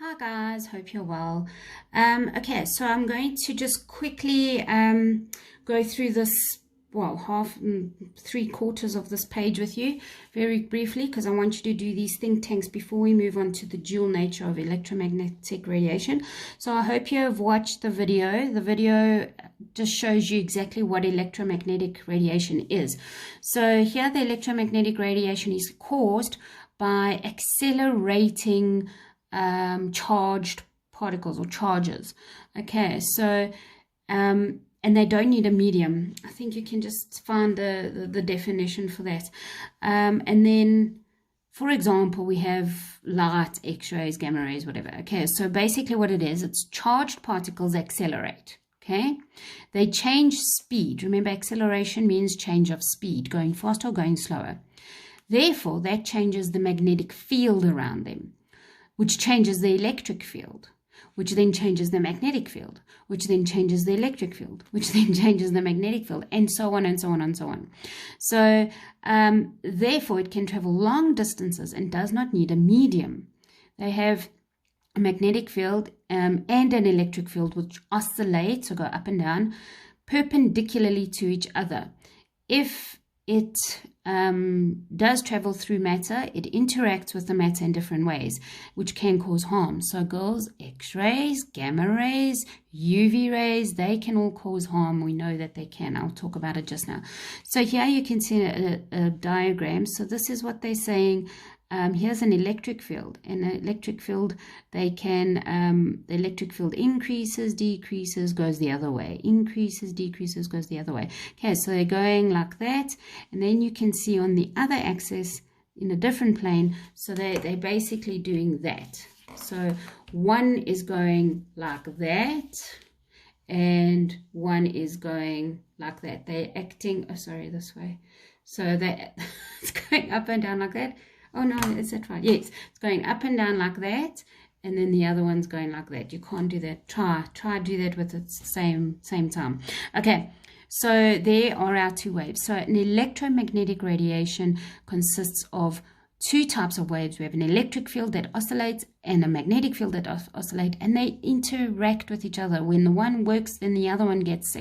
Hi guys, hope you're well. Okay, so I'm going to just quickly go through this, well, half and three quarters of this page with you very briefly, because I want you to do these think tanks before we move on to the dual nature of electromagnetic radiation. So I hope you have watched the video. The video just shows you exactly what electromagnetic radiation is. So here the electromagnetic radiation is caused by accelerating charged particles or charges. Okay, so and they don't need a medium. I think you can just find the definition for that. And then, for example, we have light, X-rays, gamma rays, whatever. Okay, so basically what it is, it's charged particles accelerate. Okay, they change speed. Remember, acceleration means change of speed, going faster or going slower. Therefore, that changes the magnetic field around them, which changes the electric field, which then changes the magnetic field, which then changes the electric field, which then changes the magnetic field, and so on and so on and so on. So therefore, it can travel long distances and does not need a medium. They have a magnetic field and an electric field which oscillate, so go up and down, perpendicularly to each other. If it does travel through matter, it interacts with the matter in different ways, which can cause harm. So girls, X-rays, gamma rays, UV rays, they can all cause harm. We know that they can. I'll talk about it just now. So here you can see a diagram. So this is what they're saying. Here's an electric field. In an electric field, they can, the electric field increases, decreases, goes the other way. Increases, decreases, goes the other way. Okay, so they're going like that. And then you can see on the other axis in a different plane, so they're basically doing that. So one is going like that, and one is going like that. They're acting, oh, sorry, this way. So it's going up and down like that. Oh no, is that right? Yes, it's going up and down like that, and then the other one's going like that. You can't do that. Try do that with the same time. Okay, so there are our two waves. So an electromagnetic radiation consists of two types of waves. We have an electric field that oscillates and a magnetic field that oscillates, and they interact with each other. When the one works, then the other one gets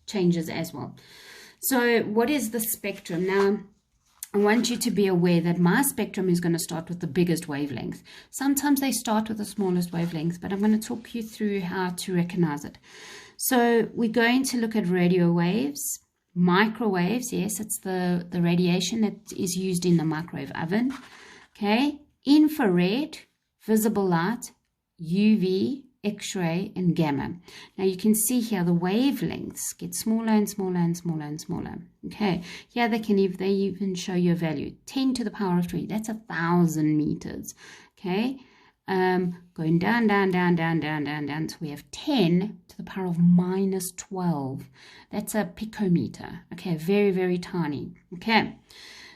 changes as well. So what is the spectrum? Now, I want you to be aware that my spectrum is going to start with the biggest wavelength. Sometimes they start with the smallest wavelength, but I'm going to talk you through how to recognize it. So we're going to look at radio waves, microwaves. Yes, it's the radiation that is used in the microwave oven. Okay, infrared, visible light, UV, X-ray, and gamma. Now you can see here the wavelengths get smaller and smaller and smaller and smaller. Okay, here they even show you a value, 10 to the power of 3. That's 1,000 meters. Okay, going down, down, down, down, down, down, down. So we have 10 to the power of minus 12. That's a picometer. Okay, very, very tiny. Okay,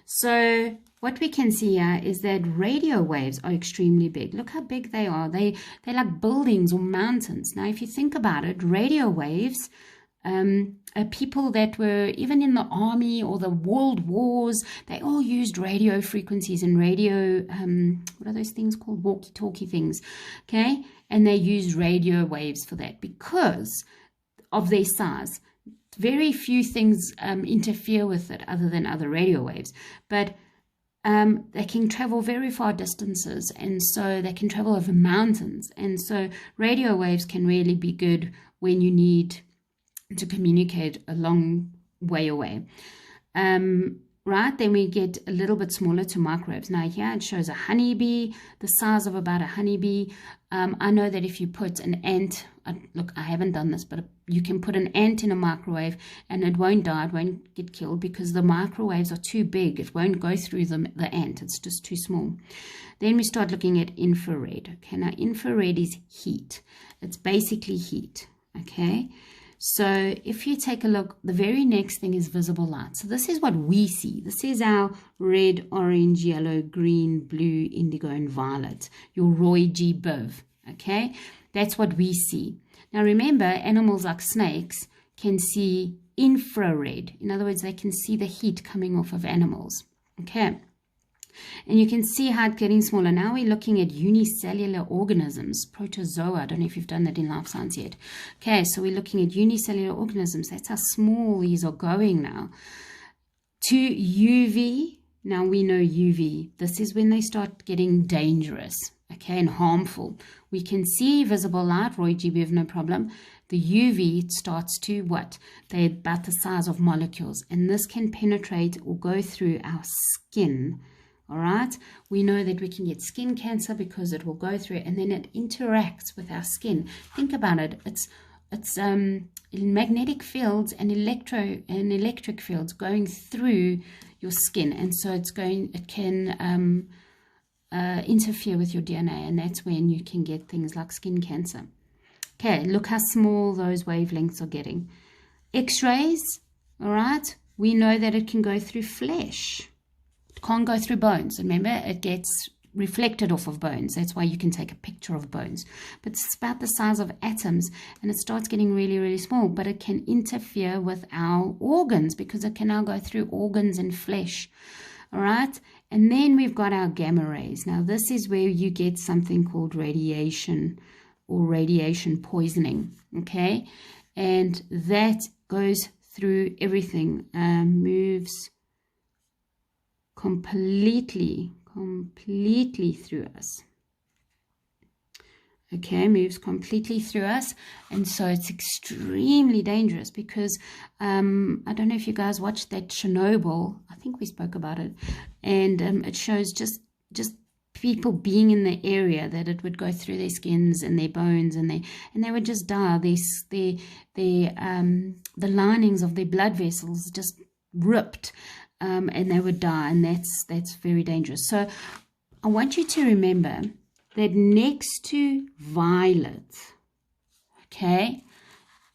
so what we can see here is that radio waves are extremely big. Look how big they are. They're like buildings or mountains. Now, if you think about it, radio waves, people that were even in the army or the world wars, they all used radio frequencies and radio, what are those things called? Walkie-talkie things, okay? And they used radio waves for that because of their size. Very few things interfere with it other than other radio waves. But they can travel very far distances, and so they can travel over mountains. And so radio waves can really be good when you need to communicate a long way away. Right, then we get a little bit smaller to microwaves. Now here it shows a honeybee, the size of about a honeybee. I know that if you put an ant, look, I haven't done this, but you can put an ant in a microwave and it won't die, it won't get killed because the microwaves are too big. It won't go through the ant, it's just too small. Then we start looking at infrared. Okay, now infrared is heat. It's basically heat, okay? So if you take a look, the very next thing is visible light. So this is what we see. This is our red, orange, yellow, green, blue, indigo, and violet. Your Roy G. Biv. Okay, that's what we see. Now remember, animals like snakes can see infrared. In other words, they can see the heat coming off of animals. Okay. And you can see how it's getting smaller. Now we're looking at unicellular organisms, protozoa. I don't know if you've done that in life science yet. Okay, so we're looking at unicellular organisms. That's how small these are going now. To UV. Now we know UV. This is when they start getting dangerous, okay, and harmful. We can see visible light, Roy G, we have no problem. The UV starts to what? They're about the size of molecules, and this can penetrate or go through our skin. All right, we know that we can get skin cancer because it will go through and then it interacts with our skin. Think about it. It's magnetic fields and electric fields going through your skin, and so it can interfere with your DNA, and that's when you can get things like skin cancer. Okay, look how small those wavelengths are getting. X-rays, all right, we know that it can go through flesh. It can't go through bones. Remember, it gets reflected off of bones. That's why you can take a picture of bones. But it's about the size of atoms, and it starts getting really, really small, but it can interfere with our organs because it can now go through organs and flesh. All right, and then we've got our gamma rays. Now this is where you get something called radiation or radiation poisoning, okay, and that goes through everything, moves completely through us. Okay, moves completely through us, and so it's extremely dangerous because I don't know if you guys watched that Chernobyl. I think we spoke about it, and it shows just people being in the area that it would go through their skins and their bones, and they would just die. The linings of their blood vessels just ripped, and they would die, and that's very dangerous. So I want you to remember that next to violet, okay,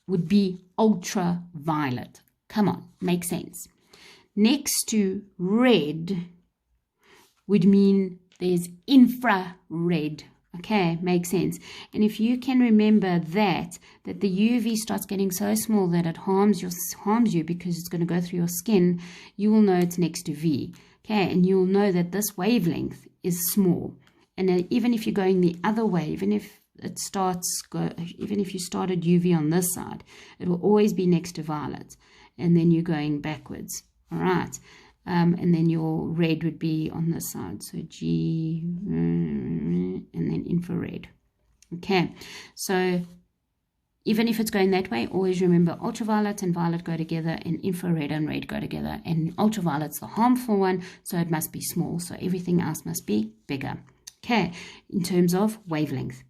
would be ultraviolet. Come on, makes sense. Next to red would mean there's infrared. Okay, makes sense. And if you can remember that the UV starts getting so small that it harms you because it's going to go through your skin, you will know it's next to V. Okay, and you'll know that this wavelength is small. And even if you're going the other way, even if you started UV on this side, it will always be next to violet, and then you're going backwards. All right, and then your red would be on this side, so G, and then infrared. Okay, so even if it's going that way, always remember ultraviolet and violet go together, and infrared and red go together, and ultraviolet's the harmful one, so it must be small, so everything else must be bigger. Okay, in terms of wavelength.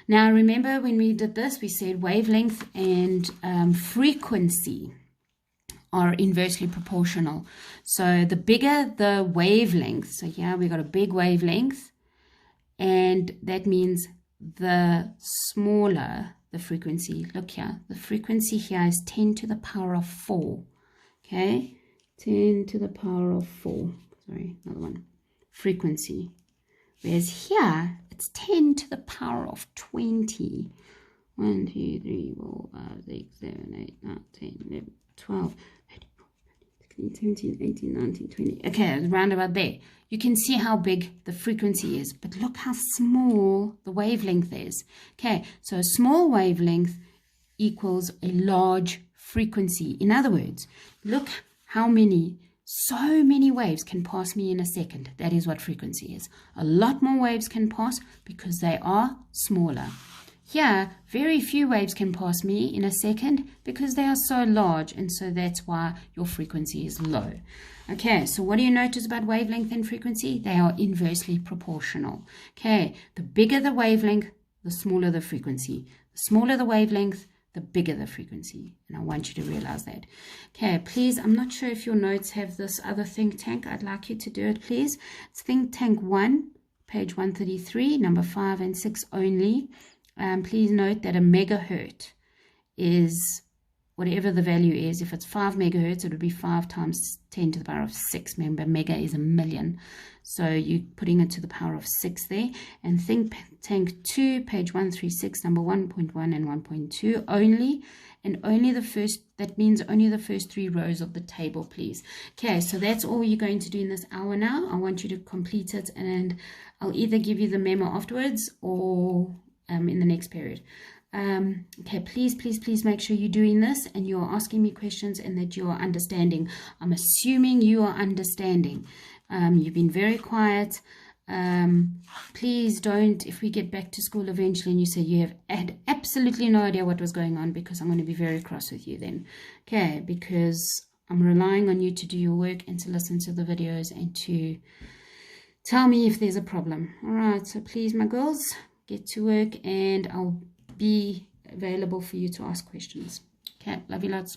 Now, remember when we did this, we said wavelength and frequency are inversely proportional. So the bigger the wavelength, so here we got a big wavelength, and that means the smaller the frequency. Look here, the frequency here is 10 to the power of 4. Okay, 10 to the power of 4. Sorry, another one. Frequency. Whereas here, it's 10 to the power of 20. 1, 2, 3, 4, 5, 6, 7, 8, 9, 10, 11, 12, 13, 14, 17, 18, 19, 20. Okay, round about there. You can see how big the frequency is, but look how small the wavelength is. Okay, so a small wavelength equals a large frequency. In other words, look how so many waves can pass me in a second. That is what frequency is. A lot more waves can pass because they are smaller. Here, very few waves can pass me in a second because they are so large, and so that's why your frequency is low. Okay, so what do you notice about wavelength and frequency? They are inversely proportional. Okay, the bigger the wavelength, the smaller the frequency. The smaller the wavelength, the bigger the frequency, and I want you to realize that. Okay, please, I'm not sure if your notes have this other think tank. I'd like you to do it, please. It's think tank 1, page 133, number 5 and 6 only. Please note that a megahertz is whatever the value is. If it's 5 megahertz, it would be 5 times 10 to the power of 6. Remember, mega is a million. So you're putting it to the power of 6 there. And think tank 2, page 136, number 1.1 and 1.2 only. And only the first, that means only the first 3 rows of the table, please. Okay, so that's all you're going to do in this hour now. I want you to complete it, and I'll either give you the memo afterwards or in the next period. Okay, please make sure you're doing this and you're asking me questions and that you are understanding. I'm assuming you are understanding. You've been very quiet. Please don't, if we get back to school eventually and you say you have had absolutely no idea what was going on, because I'm going to be very cross with you then. Okay, because I'm relying on you to do your work and to listen to the videos and to tell me if there's a problem. All right, so please, my girls, get to work and I'll be available for you to ask questions. Okay, love you lots.